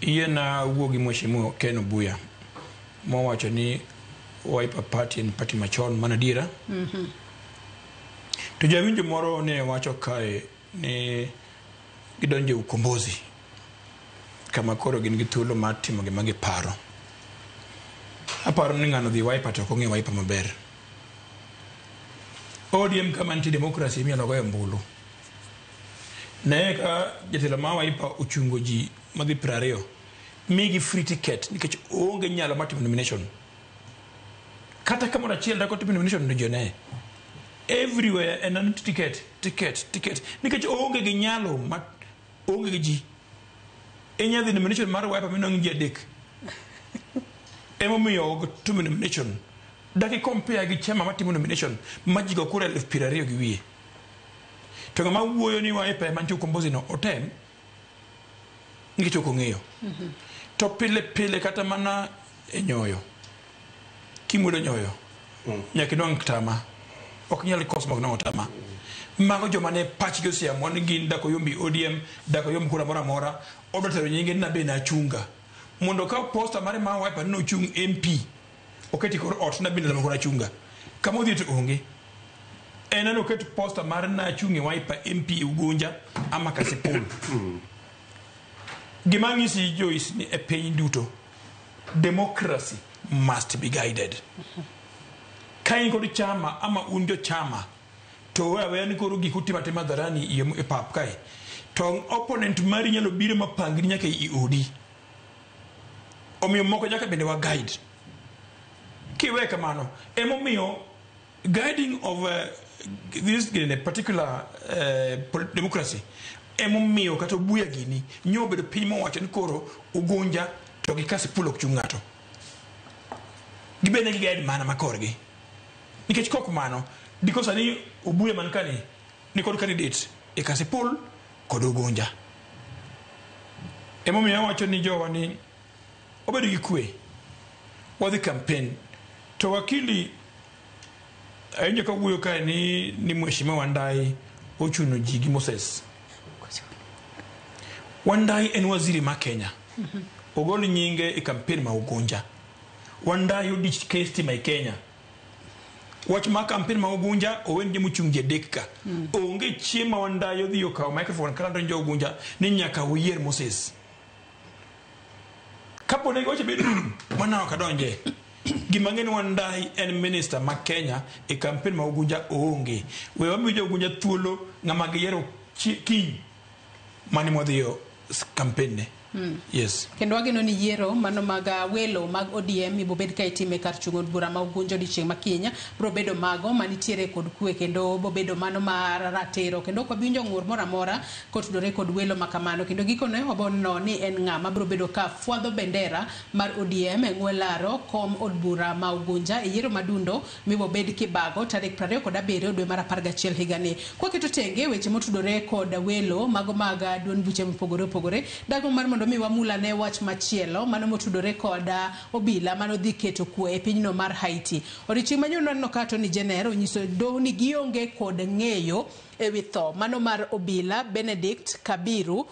Kiyena wuogi mheshimiwa Ken Obuya mowacho ni Wiper Party en party machon manadira. To jawinjo moro ne wacho kae ni gidonje ukombozi kama koro gin gi thuolo mar timo gima giparo. Aparo ni ng'ano dhi Wiper to ok ong'e Wiper maber. ODM kama nitie demokrasi imiyo goyo mbulu. Ne ka jatelo ma Wiper ochungo ji madhi 20 migi free ticket nikech onge nyalo mar timo nomination. Kata kama achiel dako timo nomination ndo jone. Everywhere and an ticket nikech onge gi nyalo onge gi ji. Enya dhi nomination mar Wiper minong ji adek. Emo miyo timo nomination. Daki compare gi chama matimo nomination majigo kura 20 gi wiye. To ngama wuoyo ni Wiper mantie ukombozi no otem nikech ok ong'eyo. To pile kata mana enyoyo. Kimudo nyoyo. Nyaka nong tama. Ok nyal kosmo no tama. Mago joma ne pachgi osiamo ni gin dako yombi ODM, dako yom kura mora odotero nyinge na be na chunga. Mondo ka posta mare ma Wiper no chung MP. Oketi kor ot na bin na kora chunga. Kama odhi to onge. Enano oket posta mare na chungi Wiper MP Ugunja ama Kasipul. Gima ng'isi Joyce ni e piny duto. Democracy must be guided. Kain kod chama ama unjo chama to wewe ni koro gik utima tema dharani e pap kae. To opponent mari nyalo biro mapangri nyaka i odi. Omiyo moko nyaka bende wa guide. Kiwe kamano emomiyo guiding of this in a particular democracy emomiyo kata Obuya gini nyobedo piny mowacho ni koro Ugunja to gi Kasipul ok chung ng'ato. Gibene gi guide mana makorgi. Nikech kok mano because ani Obuya man kani ni kod candidate e Kasipul kod Ugunja. Emomiyo wacho ni jowa ni obedo gi kwe wadhi campaign to wakili ayenjo ka wuoyo kae ni mheshimiwa Wandai ochuno ji gi Moses. Wandai en waziri ma Kenya. Ogolo nyinge e campaign ma Ugunja. Wandai odich kesti ma Kenya. Wach ma campaign ma Ugunja owen je muchungi dekka. Onge chiema Wandai odhi okaw microphone kala donjo Ugunja ni nyaka uyier Moses. Kapo ne goche bedo mana okadonje. Gimangeni Wandai en minister ma Kenya e campaign ma Ugunja onge. We wamiyo Ugunja thuolo ng'ama giyiero kiny mani modhiyo campaign ne. Yes. Kendo wageno ni yiero mano mag welo mag ODM ibo bed ka itime kar chung od bura ma Ugunja odiochieng' ma Kenya bro bedo mago manitiere kod kwe kendo bo bedo mano mar ratiro kendo ko binjo ng'ur moro amora kotudore kod welo makamano kendo gikone obono ni en ng'ama bro bedo ka fwadho bendera mar ODM e ng'welaro kom od bura ma Ugunja e yiero madundo mibo bed kibago tarik 27 dwe mar 11 higani. Kwa keto tenge weche motudore kod welo mago mag duond buche mopogore dago mar mondo mi wamula ne wach machielo mano motudore kod obila mano dhi keto kwe e pinyno mar Haiti. Odiochieng' manyono no kato ni Jenner onyiso doho ni gionge kod ng'eyo e wi tho mano mar obila Benedict Kabiru